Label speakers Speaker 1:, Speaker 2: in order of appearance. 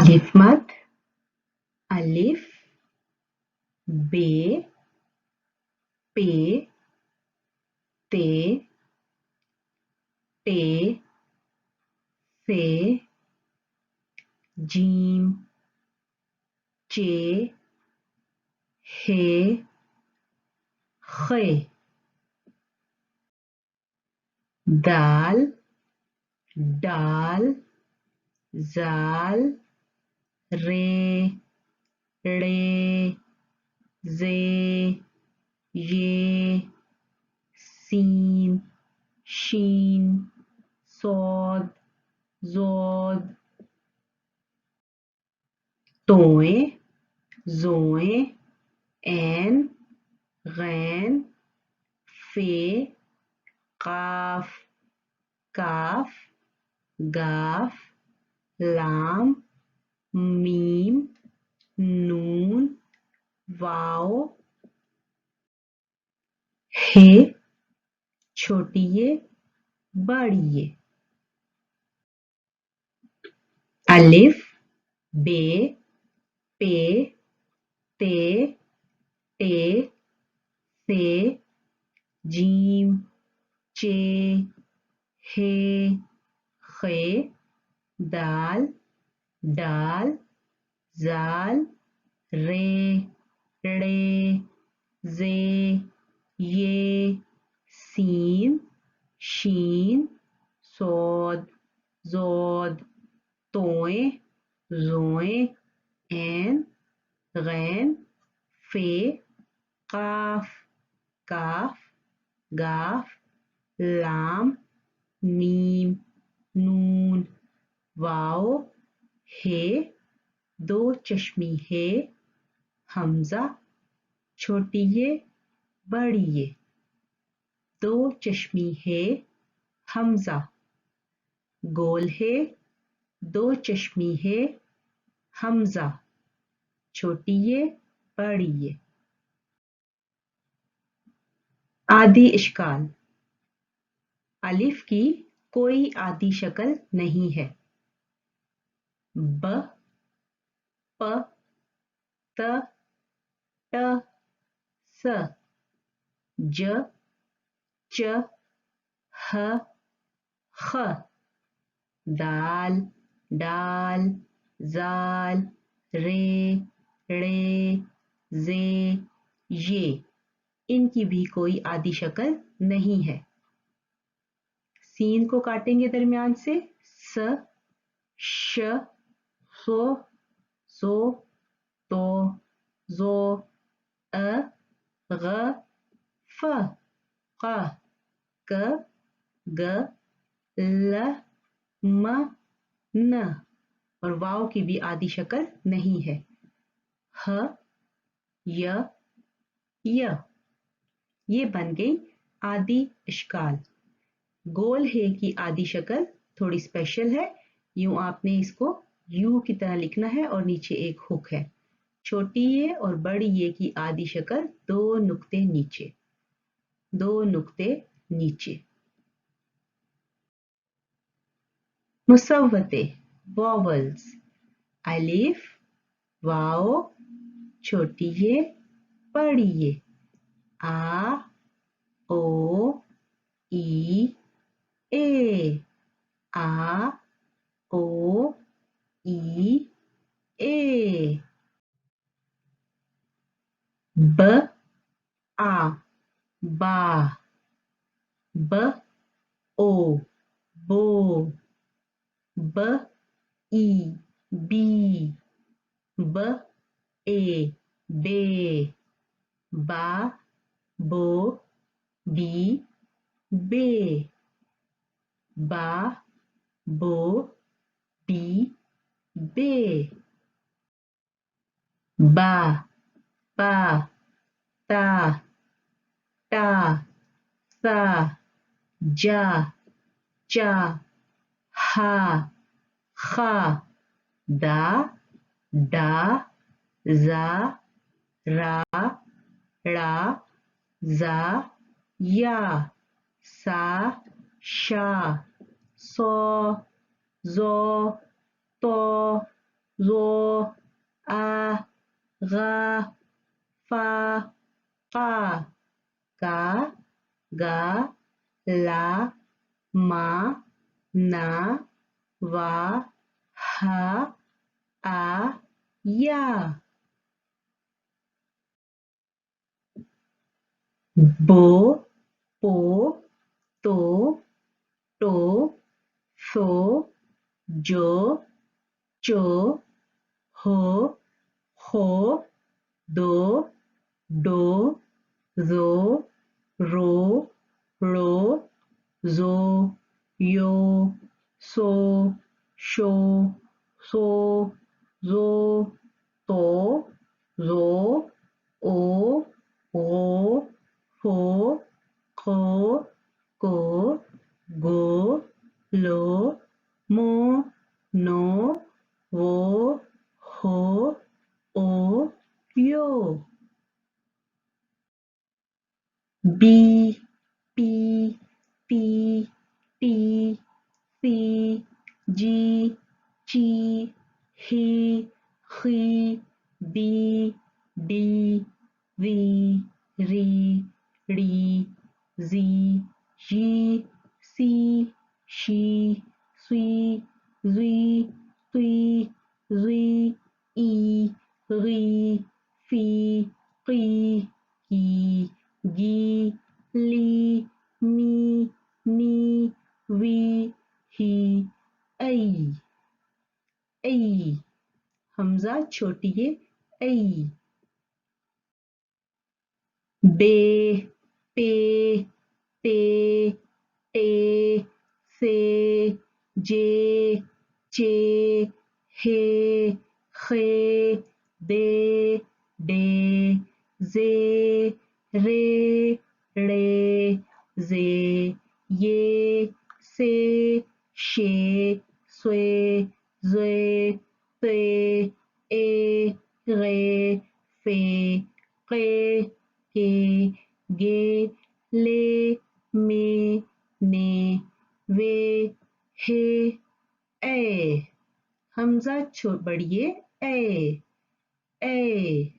Speaker 1: अलिफ मत, अलिफ, बे, पे, ते, टे, से, जीम, चे, हे, खे, दाल, डाल, जाल, रे, रे, जे, ये, सीन, शीन, सौद, जोद, तोए, जोए, ऐन, गैन, फे, काफ, काफ, गाफ, लाम, मीम, नून, वाव, हे, छोटी ये, बड़ी ये, अलिफ, बे, पे, ते, टे, से, जीम, चे, हे, खे, दाल, डाल, जाल, रे, रे, जे, ये, सीन, शीन, सौद, जोद, तोए, जोए, ऐन, गैन, फे, काफ, काफ, गाफ, लाम, मीम, नून, वाव, हे, दो चश्मी हे, हमजा, छोटी ये, बड़ी ये, दो चश्मी है, हमजा, गोल है, दो चश्मी है, हमजा, छोटी ये, बड़ी ये। आदि इश्काल, अलिफ की कोई आदि शक्ल नहीं है। ब, प, त, ट, स, ज, च, ह, ख, दाल, डाल, जाल, रे, रे, जे, ये, इनकी भी कोई आदि शक्ल नहीं है। सीन को काटेंगे दरमियान से, स, श, सो, सो, तो, जो, अ, ग, फ, क, क, ग, ल, म, न, और वाव की भी आदि शक्ल नहीं है। ह, य, य, ये बन गई आदि इश्काल। गोल है की आदि शक्ल थोड़ी स्पेशल है, यूं आपने इसको यू की तरह लिखना है और नीचे एक हुक है। छोटी ये और बड़ी ये की आदि शक्ल दो नुक्ते नीचे, दो नुक्ते नीचे। मुसव्वते, वॉवल्स, अलिफ, वाओ, छोटी ये, बड़ी ये, आ, ओ, ई, ए, आ, ओ, ई, ए, ब, आ, बा, ब, ओ, बो, ब, ई, बी, ब, ए, बे, बा, बो, बी, बे, बा, बो, बी, बे, बा, पा, ता, टा, सा, जा, चा, हा, खा, दा, डा, जा, रा, ड़ा, जा, या, सा, शा, सो, जो, तो, ज़ो आ गा फा का गा गा ला मा ना वा हा आ या बो पो तो टो सो जो चो हो हो दो डो ज़ो रो रो ज़ो यो सो शो सो ज़ो तो ज़ो ओ ओ फो खो को गो लो मो नो वो हो ओ यो बी पी टी टी सी जी ची ही खी डी डी वी री ड़ी जी जी सी शी सुई जुई तुई जुई ई री फी की की गी ली मी नी वी ही ऐ ऐ हमजा छोटी है ऐ बे पे ते टे से जे चे हे खे दे डे जे रे रे जे ये से शे स्वे ज़्वे त्वे ए रे फे क़े के गे ले मे ने वे हे ए हमजा छोड़ बढ़िए ए ए